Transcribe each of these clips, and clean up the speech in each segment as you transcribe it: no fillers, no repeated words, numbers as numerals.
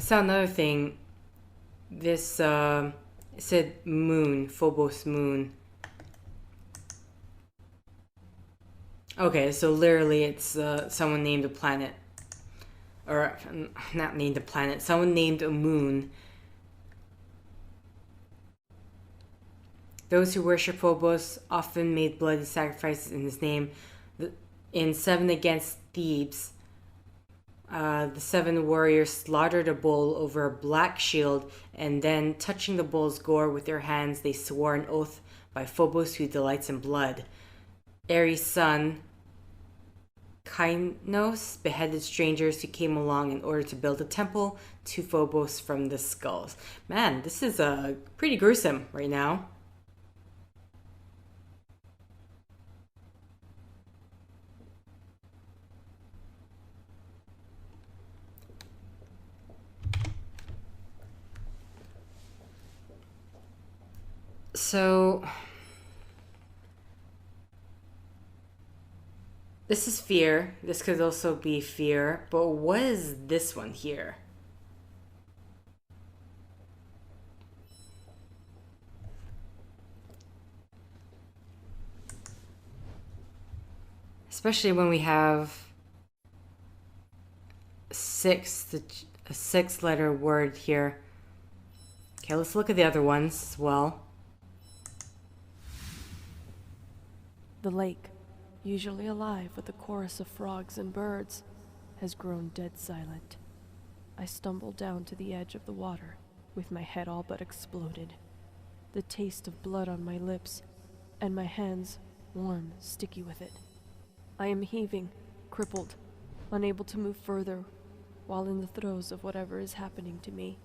saw another thing. This it said moon, Phobos moon. Okay, so literally it's someone named a planet. Or not named a planet, someone named a moon. Those who worship Phobos often made bloody sacrifices in his name. In 7 against Thebes, the 7 warriors slaughtered a bull over a black shield, and then, touching the bull's gore with their hands, they swore an oath by Phobos who delights in blood. Ares' son, Kynos, beheaded strangers who came along in order to build a temple to Phobos from the skulls. Man, this is pretty gruesome right now. So, this is fear. This could also be fear. But what is this one here? Especially when we have a 6-letter word here. Okay, let's look at the other ones as well. The lake, usually alive with a chorus of frogs and birds, has grown dead silent. I stumble down to the edge of the water, with my head all but exploded. The taste of blood on my lips, and my hands warm, sticky with it. I am heaving, crippled, unable to move further, while in the throes of whatever is happening to me.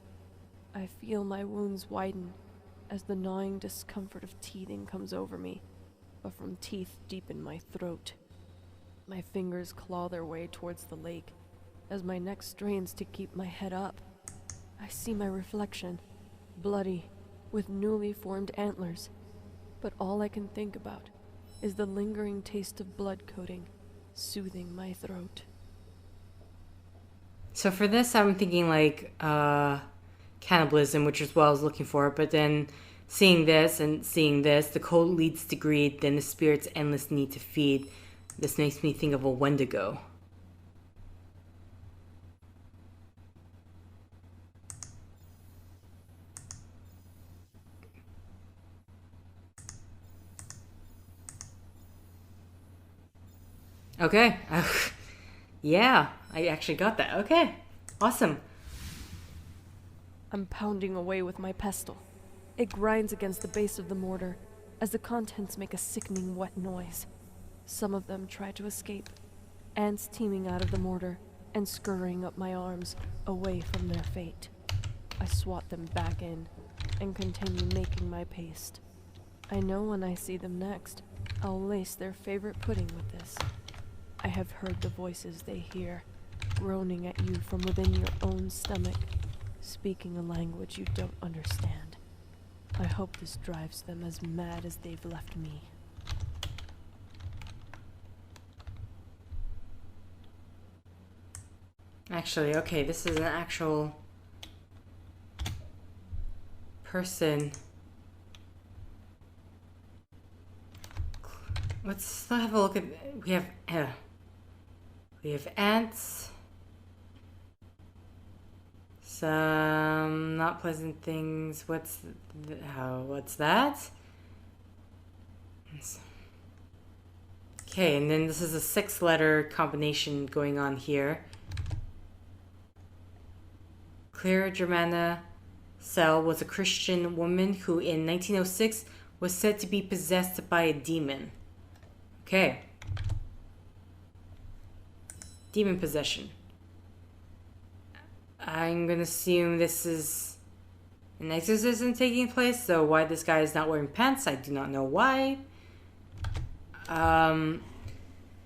I feel my wounds widen as the gnawing discomfort of teething comes over me, but from teeth deep in my throat. My fingers claw their way towards the lake as my neck strains to keep my head up. I see my reflection, bloody, with newly formed antlers, but all I can think about is the lingering taste of blood coating, soothing my throat. So for this, I'm thinking like cannibalism, which is what I was looking for, but then seeing this and seeing this, the cold leads to greed, then the spirit's endless need to feed. This makes me think of a Wendigo. Okay. Yeah, I actually got that. Okay. Awesome. I'm pounding away with my pestle. It grinds against the base of the mortar as the contents make a sickening wet noise. Some of them try to escape, ants teeming out of the mortar and scurrying up my arms away from their fate. I swat them back in and continue making my paste. I know when I see them next, I'll lace their favorite pudding with this. I have heard the voices they hear, groaning at you from within your own stomach, speaking a language you don't understand. I hope this drives them as mad as they've left me. Actually, okay, this is an actual person. Let's have a look at. We have ants. Some not pleasant things. What's that? Okay, and then this is a 6-letter combination going on here. Clara Germana Cele was a Christian woman who in 1906 was said to be possessed by a demon. Okay. Demon possession. I'm gonna assume this is an exorcism taking place, so why this guy is not wearing pants, I do not know why.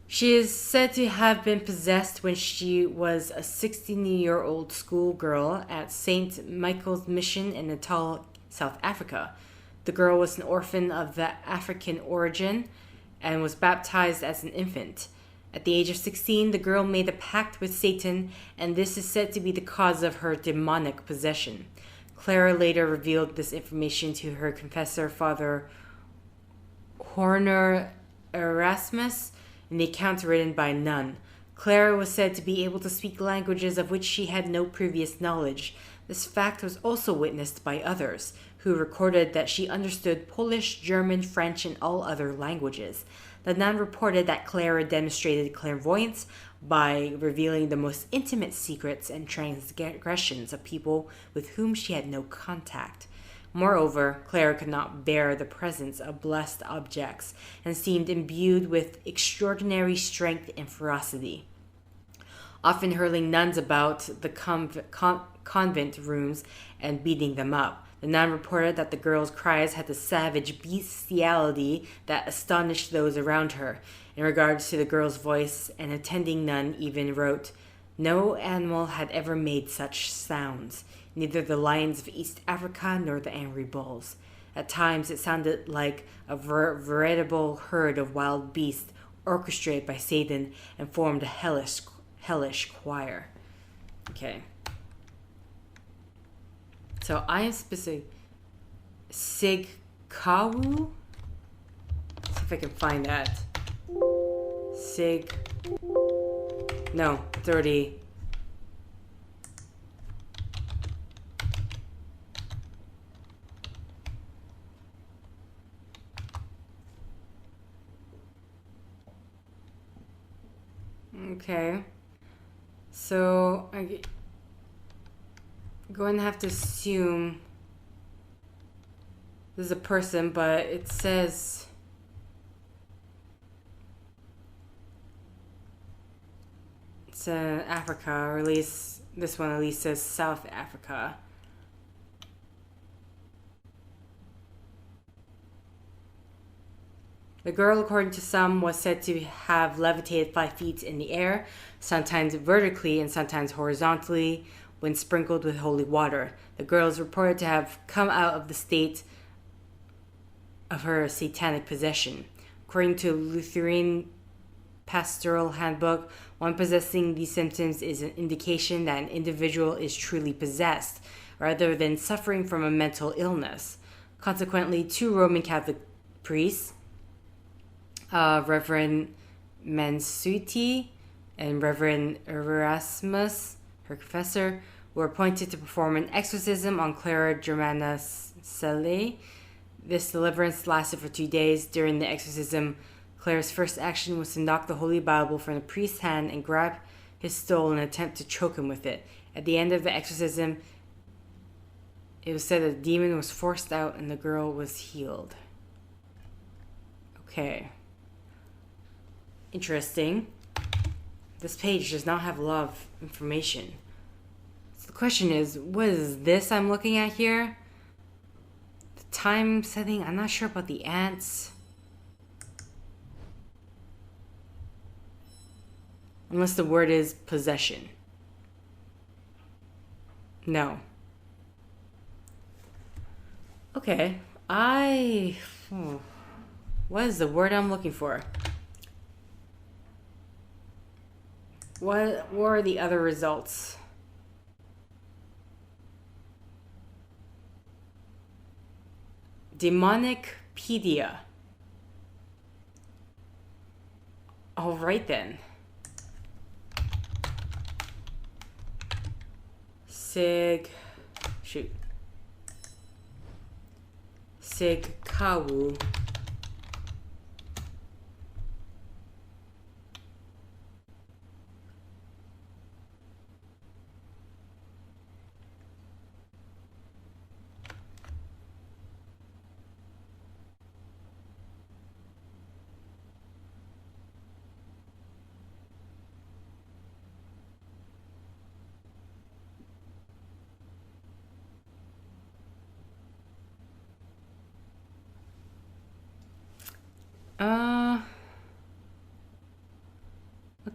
She is said to have been possessed when she was a 16-year-old schoolgirl at St. Michael's Mission in Natal, South Africa. The girl was an orphan of the African origin and was baptized as an infant. At the age of 16, the girl made a pact with Satan, and this is said to be the cause of her demonic possession. Clara later revealed this information to her confessor, Father Horner Erasmus, in the account written by a nun. Clara was said to be able to speak languages of which she had no previous knowledge. This fact was also witnessed by others, who recorded that she understood Polish, German, French, and all other languages. The nun reported that Clara demonstrated clairvoyance by revealing the most intimate secrets and transgressions of people with whom she had no contact. Moreover, Clara could not bear the presence of blessed objects and seemed imbued with extraordinary strength and ferocity, often hurling nuns about the convent rooms and beating them up. The nun reported that the girl's cries had the savage bestiality that astonished those around her. In regards to the girl's voice, an attending nun even wrote, "No animal had ever made such sounds, neither the lions of East Africa nor the angry bulls. At times it sounded like a veritable herd of wild beasts orchestrated by Satan and formed a hellish choir." Okay. So I am specific. Sigkawu? See if I can find that. No, 30. Okay. So I'm going to have to assume this is a person, but it says it's Africa, or at least this one at least says South Africa. The girl, according to some, was said to have levitated 5 feet in the air, sometimes vertically and sometimes horizontally, when sprinkled with holy water. The girl is reported to have come out of the state of her satanic possession. According to Lutheran Pastoral Handbook, one possessing these symptoms is an indication that an individual is truly possessed, rather than suffering from a mental illness. Consequently, 2 Roman Catholic priests, Reverend Mansuti and Reverend Erasmus, her confessor, were appointed to perform an exorcism on Clara Germana Cele. This deliverance lasted for 2 days. During the exorcism, Clara's first action was to knock the Holy Bible from the priest's hand and grab his stole in an attempt to choke him with it. At the end of the exorcism, it was said that the demon was forced out and the girl was healed. Okay. Interesting. This page does not have a lot of information. So the question is, what is this I'm looking at here? The time setting, I'm not sure about the ants. Unless the word is possession. No. Okay. What is the word I'm looking for? What were the other results? Demonicpedia. All right then. Sigkawu.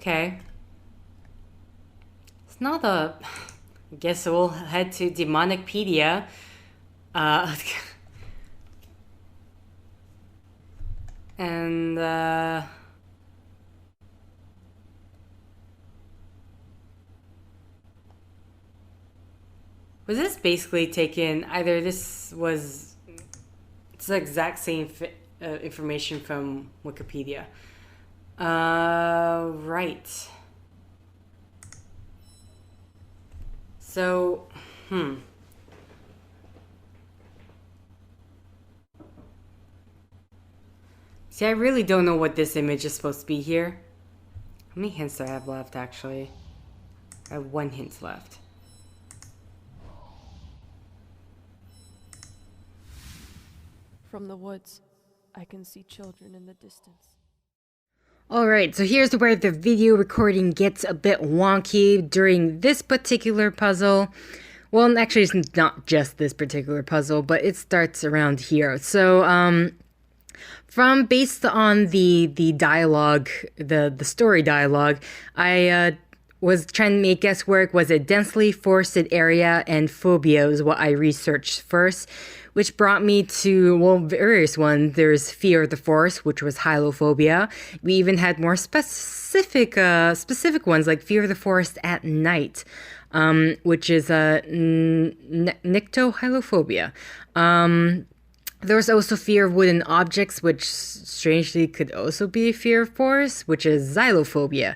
Okay. It's not a... I guess we'll head to Demonicpedia. And, Was this basically taken, either this was, it's the exact same information from Wikipedia. Right. So, See, I really don't know what this image is supposed to be here. How many hints do I have left, actually? I have 1 hint left. From the woods, I can see children in the distance. Alright, so here's where the video recording gets a bit wonky during this particular puzzle. Well, actually, it's not just this particular puzzle, but it starts around here. So, based on the dialogue, the story dialogue, I was trying to make guesswork. Was it densely forested area and phobia is what I researched first, which brought me to, well, various ones. There's fear of the forest, which was hylophobia. We even had more specific ones like fear of the forest at night, which is nyctohylophobia. There was also fear of wooden objects, which strangely could also be a fear of forest, which is xylophobia.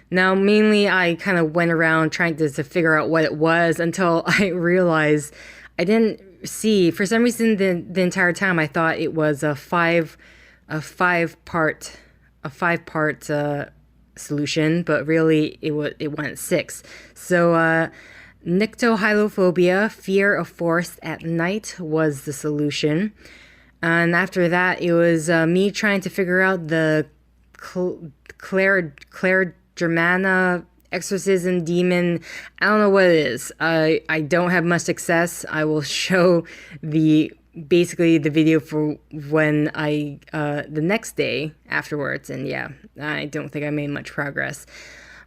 Now, mainly, I kind of went around trying to figure out what it was until I realized I didn't see. For some reason, the entire time I thought it was a five part solution, but really it went 6. So, nyctohylophobia, fear of forest at night, was the solution. And after that, it was me trying to figure out the Clara Germana exorcism demon. I don't know what it is. I don't have much success. I will show basically the video for when the next day afterwards. And yeah, I don't think I made much progress.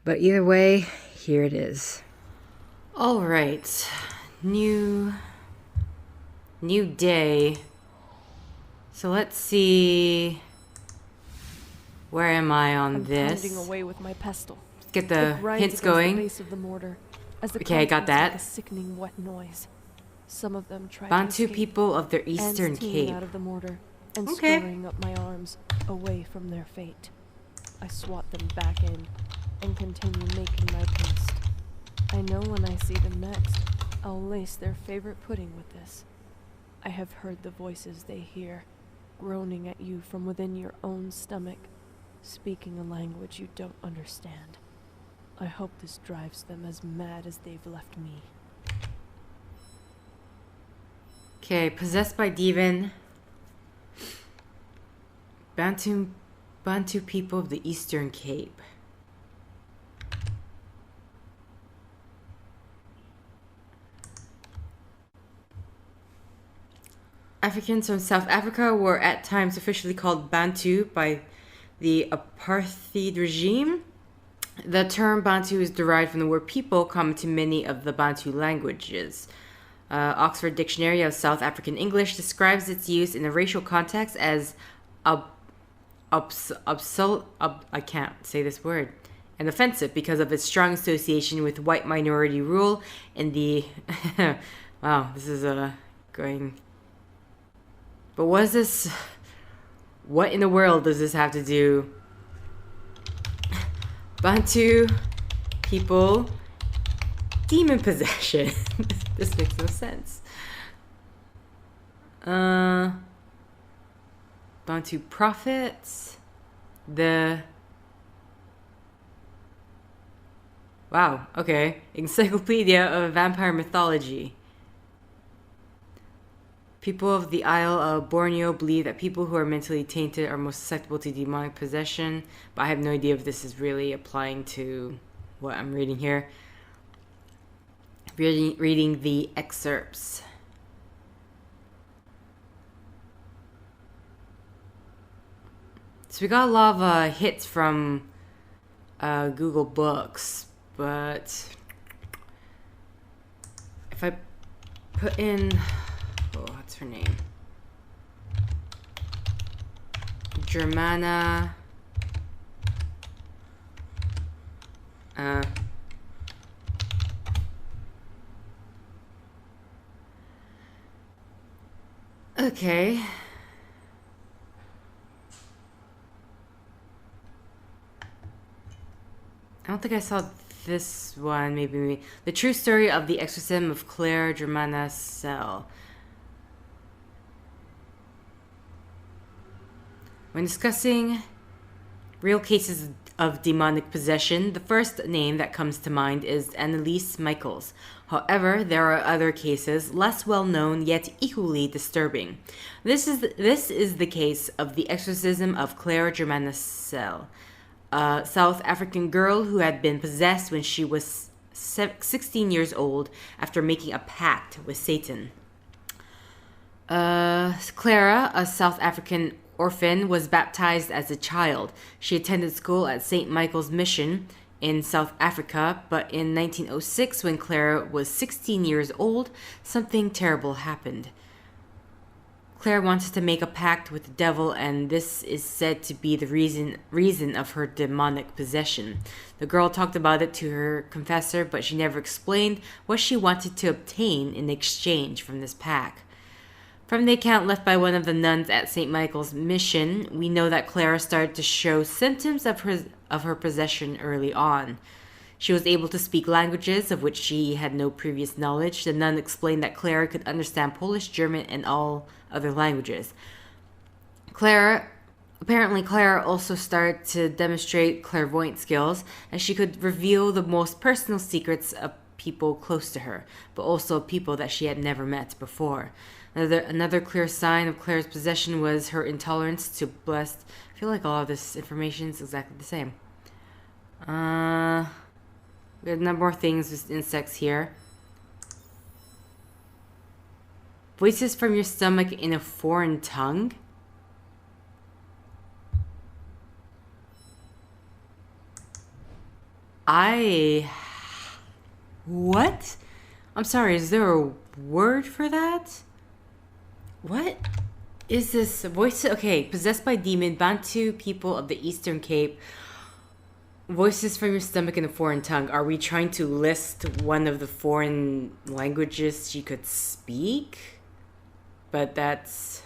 But either way, here it is. All right, new day. So let's see. Where am I on this? Pounding away with my pestle. Let's get the hints going. The base of the mortar, as the Okay, I got that. Like a sickening wet noise. Some of them tried Bantu to people of the Eastern Cape. Out of the mortar and scurrying up my arms away from their fate. I swat them back in and continue making my paste. I know when I see them next, I'll lace their favorite pudding with this. I have heard the voices they hear, groaning at you from within your own stomach, speaking a language you don't understand. I hope this drives them as mad as they've left me. Okay, possessed by demon. Bantu people of the Eastern Cape. Africans from South Africa were at times officially called Bantu by the apartheid regime. The term Bantu is derived from the word people, common to many of the Bantu languages. Oxford Dictionary of South African English describes its use in a racial context as I can't say this word, and offensive because of its strong association with white minority rule in the wow, this is going. But what is this? What in the world does this have to do? Bantu people, demon possession. This makes no sense. Bantu prophets. Wow, okay. Encyclopedia of Vampire Mythology. People of the Isle of Borneo believe that people who are mentally tainted are most susceptible to demonic possession, but I have no idea if this is really applying to what I'm reading here. Reading the excerpts. So we got a lot of hits from Google Books, but if I put in, what's her name? Germana. Okay. I don't think I saw this one. Maybe. The true story of the exorcism of Clara Germana Cele. When discussing real cases of demonic possession, the first name that comes to mind is Anneliese Michaels. However, there are other cases, less well known yet equally disturbing. This is the case of the exorcism of Clara Germana Cele, a South African girl who had been possessed when she was 16 years old after making a pact with Satan. Clara, a South African orphan, was baptized as a child. She attended school at St. Michael's Mission in South Africa, but in 1906, when Clara was 16 years old, something terrible happened. Claire wanted to make a pact with the devil, and this is said to be the reason of her demonic possession. The girl talked about it to her confessor, but she never explained what she wanted to obtain in exchange from this pact. From the account left by one of the nuns at St. Michael's Mission, we know that Clara started to show symptoms of her possession early on. She was able to speak languages of which she had no previous knowledge. The nun explained that Clara could understand Polish, German, and all other languages. Apparently Clara also started to demonstrate clairvoyant skills, as she could reveal the most personal secrets of people close to her, but also people that she had never met before. Another clear sign of Clara's possession was her intolerance to blessed. I feel like all of this information is exactly the same. We have a number more things with insects here. Voices from your stomach in a foreign tongue? What? I'm sorry, is there a word for that? What is this? Voice? Okay, possessed by demon, Bantu people of the Eastern Cape. Voices from your stomach in a foreign tongue. Are we trying to list one of the foreign languages she could speak? But that's...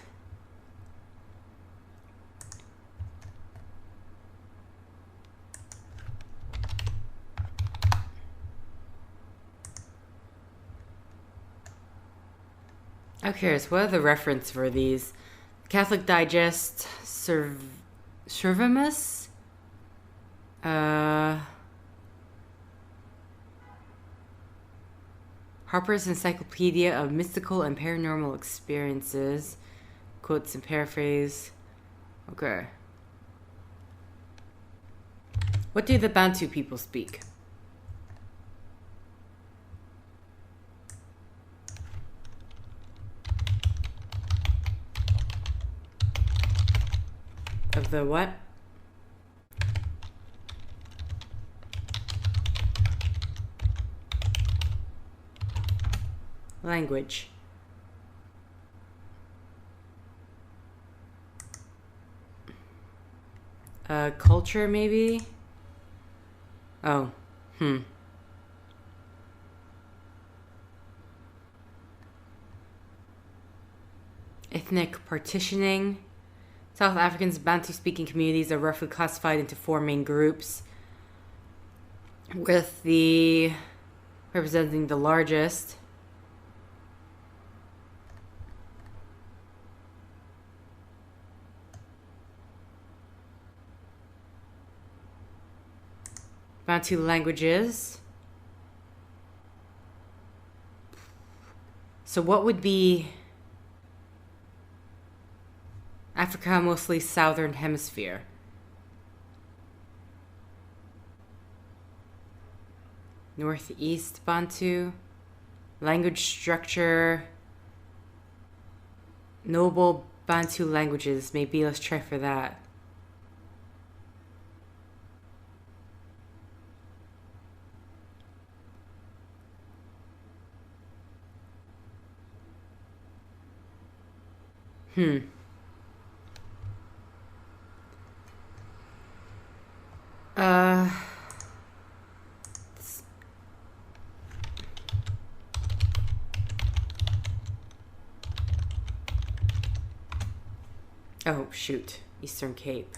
I'm curious, what are the reference for these? Catholic Digest, Servimus? Harper's Encyclopedia of Mystical and Paranormal Experiences. Quotes and paraphrase. Okay. What do the Bantu people speak? Of the what? Language. Culture, maybe? Oh. Ethnic partitioning. South Africans' Bantu-speaking communities are roughly classified into four main groups, with the representing the largest. Bantu languages. So what would be Africa, mostly southern hemisphere? Northeast Bantu. Language structure. Noble Bantu languages. Maybe let's try for that. Oh, shoot. Eastern Cape.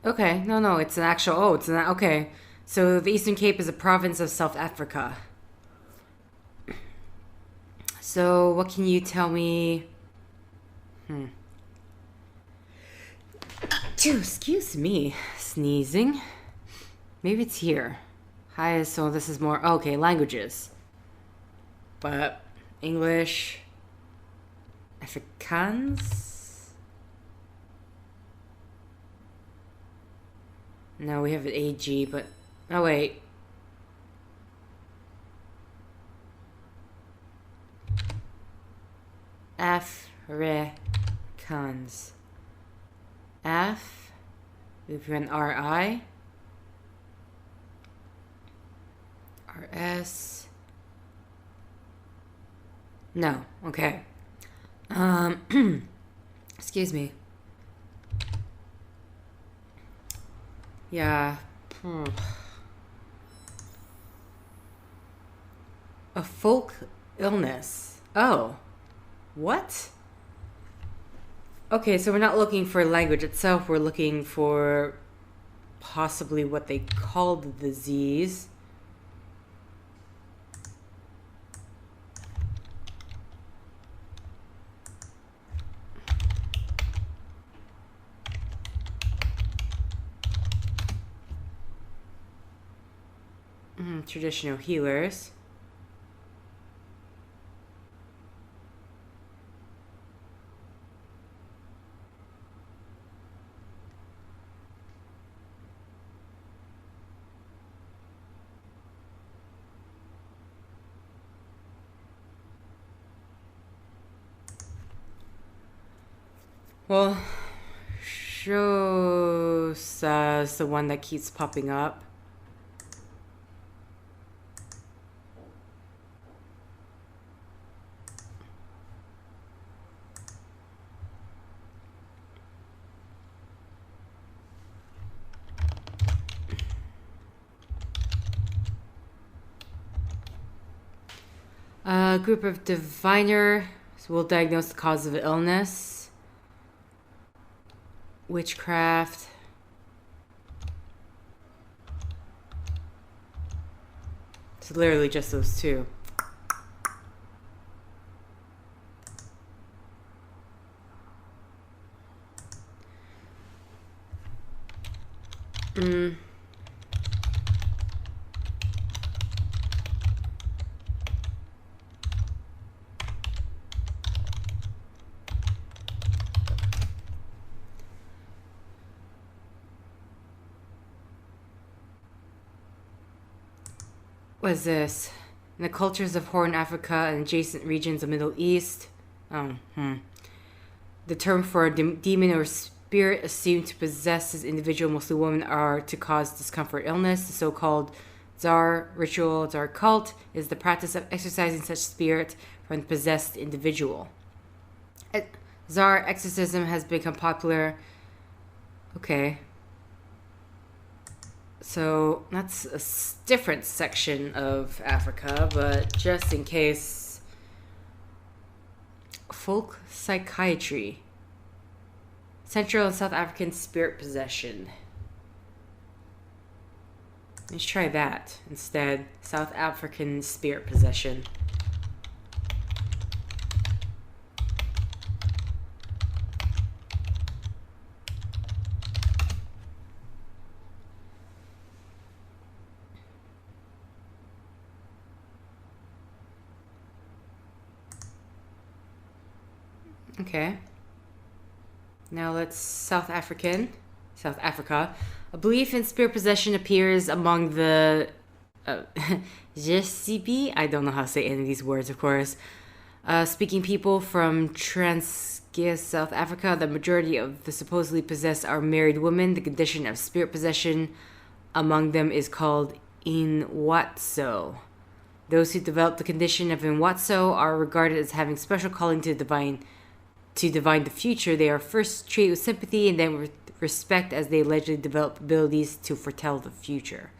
Okay, no, it's an actual... Oh, it's an... Okay. So the Eastern Cape is a province of South Africa. So what can you tell me... Excuse me. Sneezing. Maybe it's here. Hi, so this is more... Okay, languages. But English... Afrikaans... No, we have an AG, but... Oh, wait. Afrikaans. F. We have an RI. RS. No. Okay. Excuse me. Yeah. A folk illness. Oh. What? Okay, so we're not looking for language itself. We're looking for possibly what they called the disease. Traditional healers. Well, shows us the one that keeps popping up. A group of diviners will diagnose the cause of illness. Witchcraft. It's literally just those two. What is this? In the cultures of Horn Africa and adjacent regions of Middle East, the term for a demon or spirit assumed to possess this individual, mostly women, are to cause discomfort, illness. The so-called Tsar ritual, Tsar cult, is the practice of exorcising such spirit from the possessed individual. Tsar exorcism has become popular. Okay. So that's a different section of Africa, but just in case. Folk psychiatry. Central and South African spirit possession. Let's try that instead. South African spirit possession. Okay. Now let's South Africa. A belief in spirit possession appears among the GCP. I don't know how to say any of these words, of course. Speaking people from Transkei, South Africa. The majority of the supposedly possessed are married women. The condition of spirit possession among them is called Inwatso. Those who develop the condition of Inwatso are regarded as having special calling to divine the future. They are first treated with sympathy and then with respect as they allegedly develop abilities to foretell the future.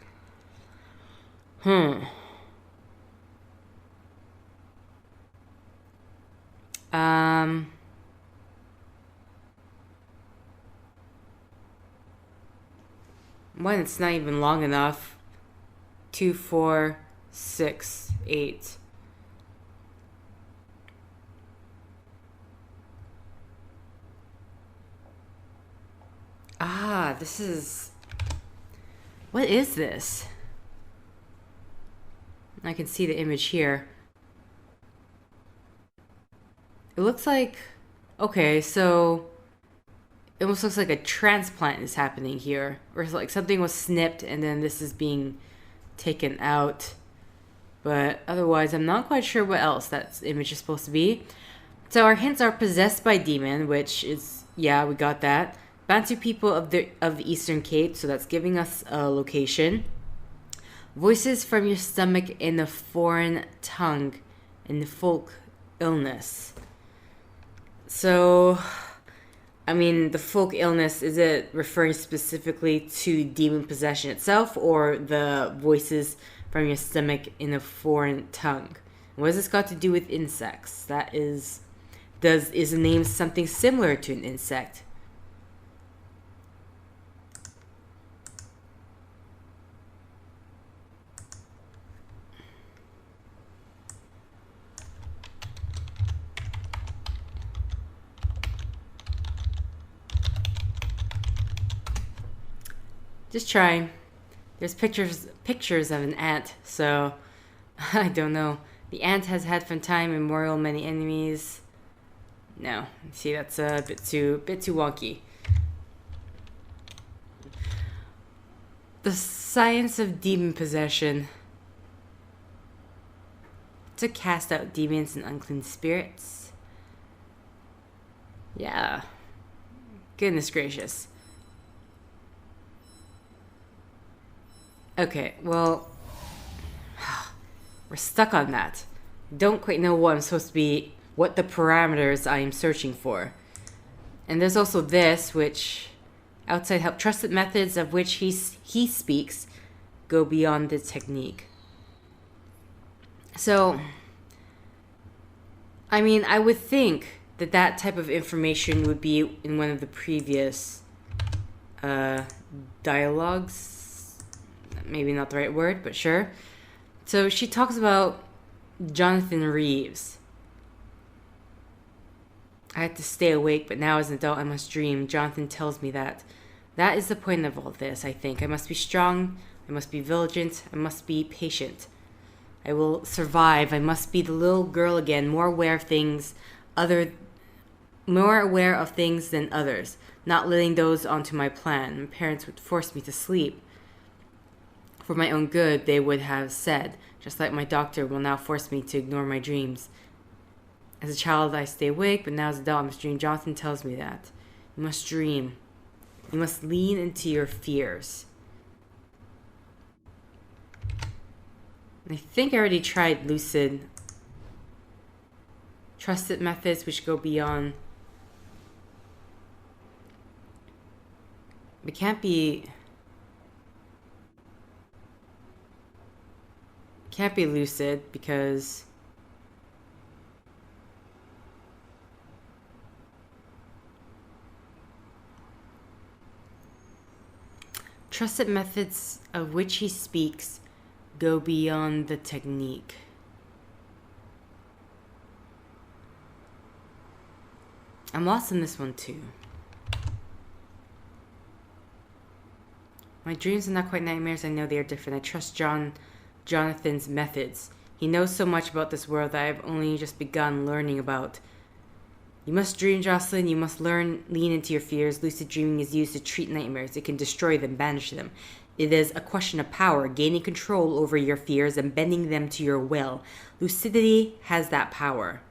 One, it's not even long enough. 2, 4, 6, 8. Ah, this is... What is this? I can see the image here. It looks like... Okay, so... It almost looks like a transplant is happening here. Or like something was snipped and then this is being taken out. But otherwise, I'm not quite sure what else that image is supposed to be. So our hints are possessed by demon, which is... Yeah, we got that. Bantu people of the Eastern Cape, so that's giving us a location. Voices from your stomach in a foreign tongue, in the folk illness. So, I mean, the folk illness, is it referring specifically to demon possession itself, or the voices from your stomach in a foreign tongue? What has this got to do with insects? That is the name something similar to an insect? Just trying. There's pictures of an ant, so I don't know. The ant has had from time immemorial many enemies. No, see, that's a bit too wonky. The science of demon possession. To cast out demons and unclean spirits. Yeah. Goodness gracious. Okay, well, we're stuck on that. Don't quite know what I'm supposed to be, what the parameters I am searching for. And there's also this, which outside help, trusted methods of which he speaks go beyond the technique. So, I mean, I would think that type of information would be in one of the previous dialogues. Maybe not the right word, but sure. So she talks about Jonathan Reeves. I had to stay awake, but now as an adult I must dream. Jonathan tells me that. That is the point of all this, I think. I must be strong. I must be vigilant. I must be patient. I will survive. I must be the little girl again, more aware of things than others. Not letting those onto my plan. My parents would force me to sleep. For my own good, they would have said, just like my doctor will now force me to ignore my dreams. As a child, I stay awake, but now as an adult, I must dream. Jonathan tells me that. You must dream. You must lean into your fears. I think I already tried lucid. Trusted methods which go beyond. It can't be lucid because trusted methods of which he speaks go beyond the technique. I'm lost in this one too. My dreams are not quite nightmares. I know they are different. I trust Jonathan's methods. He knows so much about this world that I have only just begun learning about. You must dream, Jocelyn. You must learn, lean into your fears. Lucid dreaming is used to treat nightmares. It can destroy them, banish them. It is a question of power, gaining control over your fears and bending them to your will. Lucidity has that power.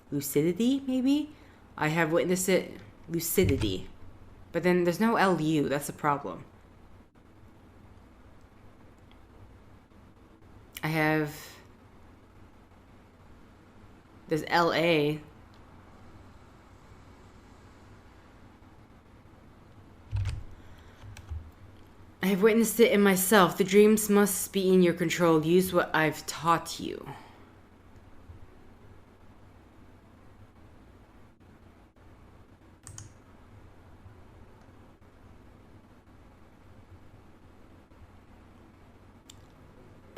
Lucidity, maybe? I have witnessed it. Lucidity. But then there's no LU. That's the problem. I have... There's LA. I have witnessed it in myself. The dreams must be in your control. Use what I've taught you.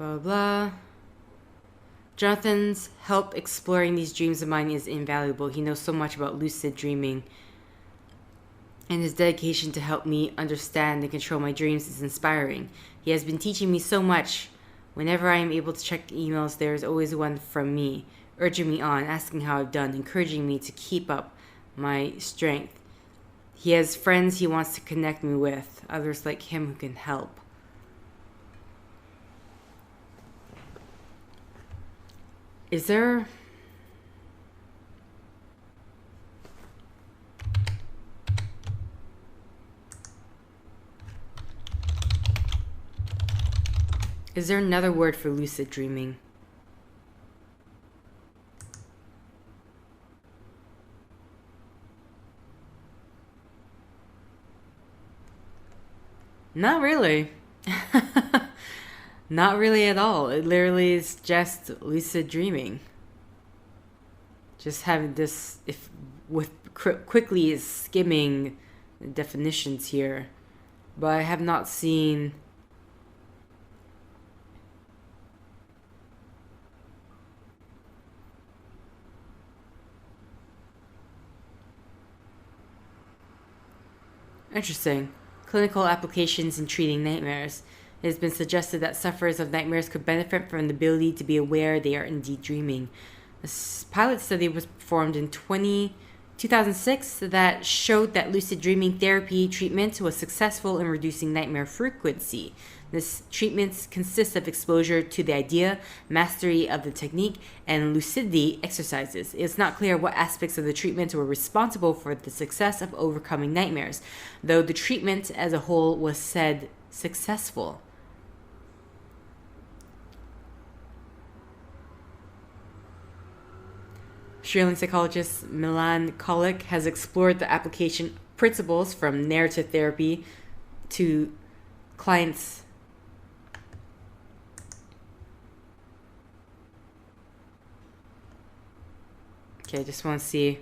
Blah, blah. Jonathan's help exploring these dreams of mine is invaluable. He knows so much about lucid dreaming, and his dedication to help me understand and control my dreams is inspiring. He has been teaching me so much. Whenever I am able to check emails, there is always one from me, urging me on, asking how I've done, encouraging me to keep up my strength. He has friends he wants to connect me with, others like him who can help. Is there... Is there another word for lucid dreaming? Not really. Not really at all. It literally is just lucid dreaming. Just having this, if with quickly skimming the definitions here, but I have not seen. Interesting. Clinical applications in treating nightmares. It has been suggested that sufferers of nightmares could benefit from the ability to be aware they are indeed dreaming. A pilot study was performed in 2006 that showed that lucid dreaming therapy treatment was successful in reducing nightmare frequency. This treatment consists of exposure to the idea, mastery of the technique, and lucidity exercises. It is not clear what aspects of the treatment were responsible for the success of overcoming nightmares, though the treatment as a whole was said successful. Australian psychologist Milan Kolick has explored the application principles from narrative therapy to clients. Okay, I just want to see.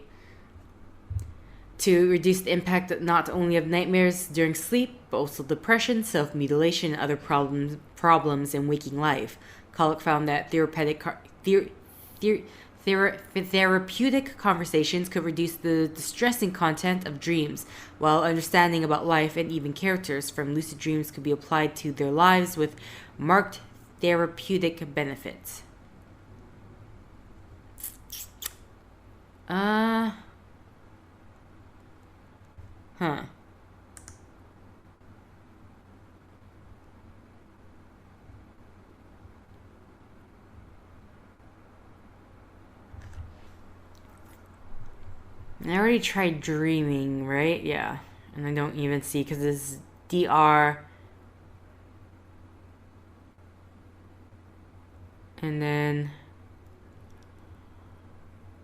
To reduce the impact not only of nightmares during sleep, but also depression, self-mutilation, and other problems in waking life. Kolick found that therapeutic conversations could reduce the distressing content of dreams, while understanding about life and even characters from lucid dreams could be applied to their lives with marked therapeutic benefits. Huh. I already tried dreaming, right? Yeah. And I don't even see because this DR. And then.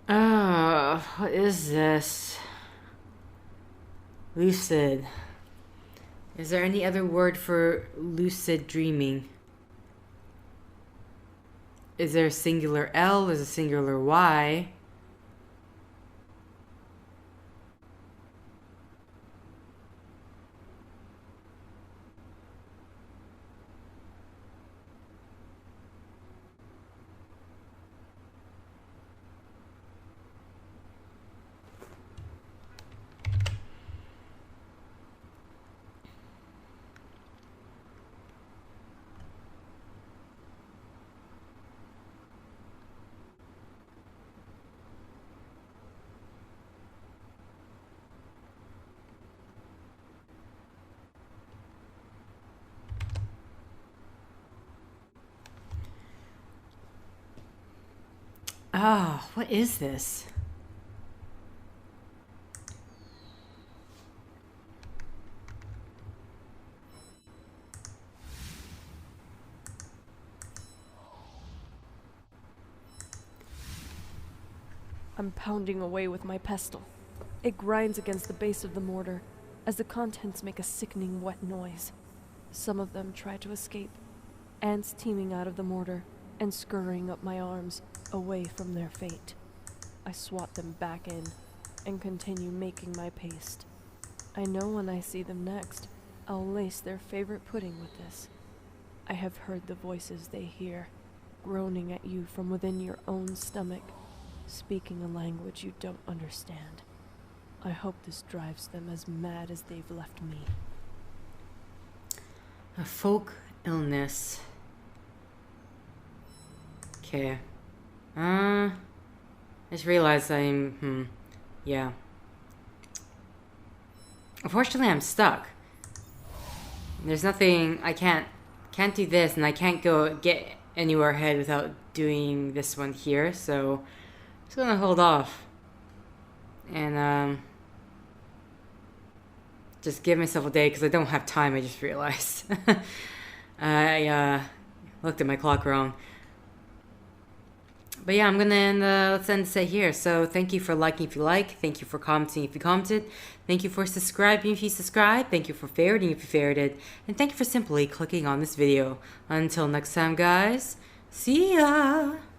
Oh, what is this? Lucid. Is there any other word for lucid dreaming? Is there a singular L? Is a singular Y? Oh, what is this? I'm pounding away with my pestle. It grinds against the base of the mortar as the contents make a sickening wet noise. Some of them try to escape, ants teeming out of the mortar and scurrying up my arms, away from their fate. I swat them back in and continue making my paste. I know when I see them next, I'll lace their favorite pudding with this. I have heard the voices they hear, groaning at you from within your own stomach, speaking a language you don't understand. I hope this drives them as mad as they've left me. A folk illness. Okay. I just realized yeah. Unfortunately, I'm stuck. There's nothing, I can't do this, and I can't get anywhere ahead without doing this one here, so I'm just gonna hold off. And, just give myself a day, because I don't have time, I just realized. I, looked at my clock wrong. But yeah, I'm gonna let's end it here. So thank you for liking if you like. Thank you for commenting if you commented. Thank you for subscribing if you subscribed. Thank you for favoriting if you favorited. And thank you for simply clicking on this video. Until next time, guys. See ya!